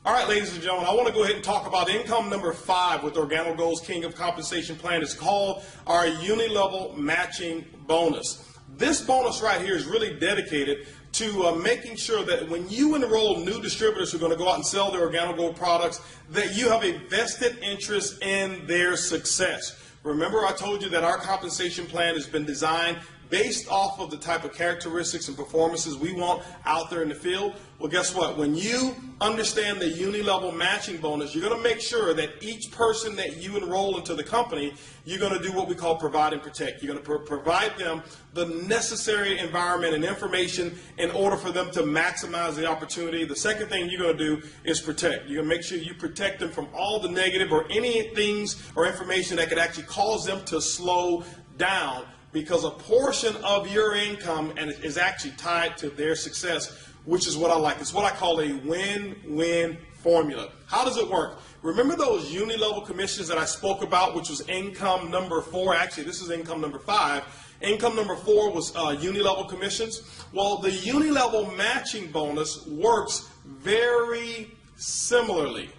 All right, ladies and gentlemen, I want to go ahead and talk about income number 5 with OrganoGold's King of Compensation Plan. It's called our Unilevel Matching Bonus. This bonus right here is really dedicated to making sure that when you enroll new distributors who are going to go out and sell their OrganoGold products, that you have a vested interest in their success. Remember, I told you that our compensation plan has been designed based off of the type of characteristics and performances we want out there in the field. Well, guess what? When you understand the Unilevel matching bonus, you're going to make sure that each person that you enroll into the company, you're going to do what we call provide and protect. You're going to provide them the necessary environment and information in order for them to maximize the opportunity. The second thing you're going to do is protect. You're going to make sure you protect them from all the negative or any things or information that could actually cause them to slow down, because a portion of your income is actually tied to their success, which is what I like. It's what I call a win-win formula. How does it work? Remember those Unilevel commissions that I spoke about, which was income number 4? Actually, this is income number 5. Income number 4 was Unilevel commissions. Well, the Unilevel matching bonus works very similarly.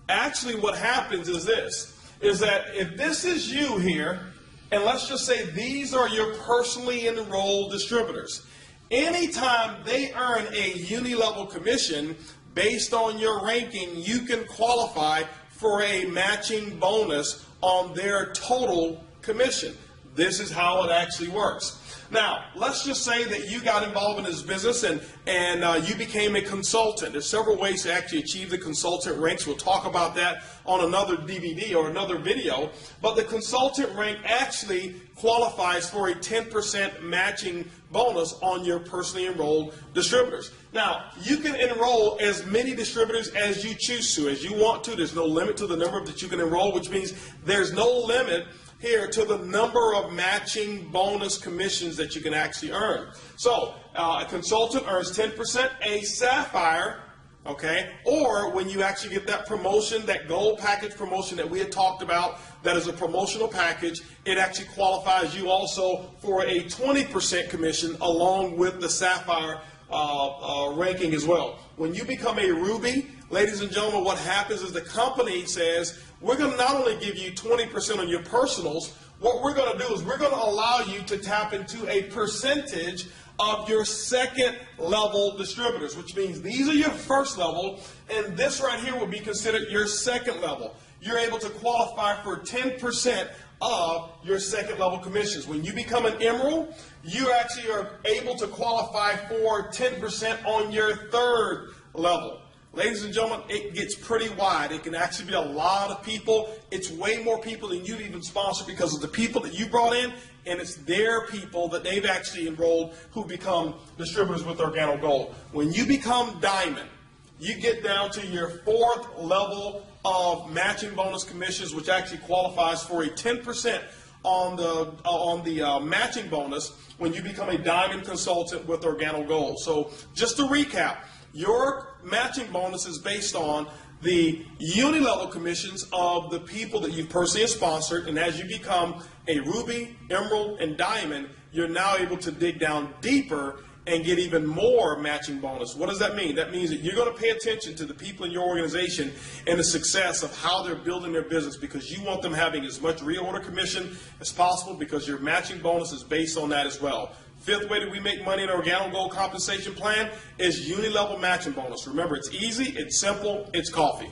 Actually, what happens is this, is that if this is you here, and let's just say these are your personally enrolled distributors, anytime they earn a Unilevel commission based on your ranking, you can qualify for a matching bonus on their total commission. This is how it actually works. Now, let's just say that you got involved in this business and you became a consultant. There's several ways to actually achieve the consultant ranks. We'll talk about that on another DVD or another video. But the consultant rank actually qualifies for a 10% matching bonus on your personally enrolled distributors. Now, you can enroll as many distributors as you choose to, as you want to. There's no limit to the number that you can enroll, which means there's no limit here to the number of matching bonus commissions that you can actually earn. So a consultant earns 10%, a sapphire, okay, or when you actually get that promotion, that gold package promotion that we had talked about, that is a promotional package, it actually qualifies you also for a 20% commission along with the sapphire ranking as well. When you become a ruby, ladies and gentlemen, what happens is the company says, we're going to not only give you 20% on your personals, what we're going to do is we're going to allow you to tap into a percentage of your second level distributors, which means these are your first level, and this right here will be considered your second level. You're able to qualify for 10% of your second level commissions. When you become an emerald, you actually are able to qualify for 10% on your third level. Ladies and gentlemen, it gets pretty wide. It can actually be a lot of people. It's way more people than you'd even sponsor because of the people that you brought in, and it's their people that they've actually enrolled who become distributors with OrganoGold. When you become diamond, you get down to your 4th level of matching bonus commissions, which actually qualifies for a 10% on the matching bonus when you become a diamond consultant with OrganoGold. So just to recap, your matching bonus is based on the Unilevel commissions of the people that you've personally sponsored, and as you become a ruby, emerald, and diamond, you're now able to dig down deeper and get even more matching bonus. What does that mean? That means that you're going to pay attention to the people in your organization and the success of how they're building their business, because you want them having as much reorder commission as possible, because your matching bonus is based on that as well. 5th way that we make money in our OrganoGold compensation plan is Unilevel matching bonus. Remember, it's easy, it's simple, it's coffee.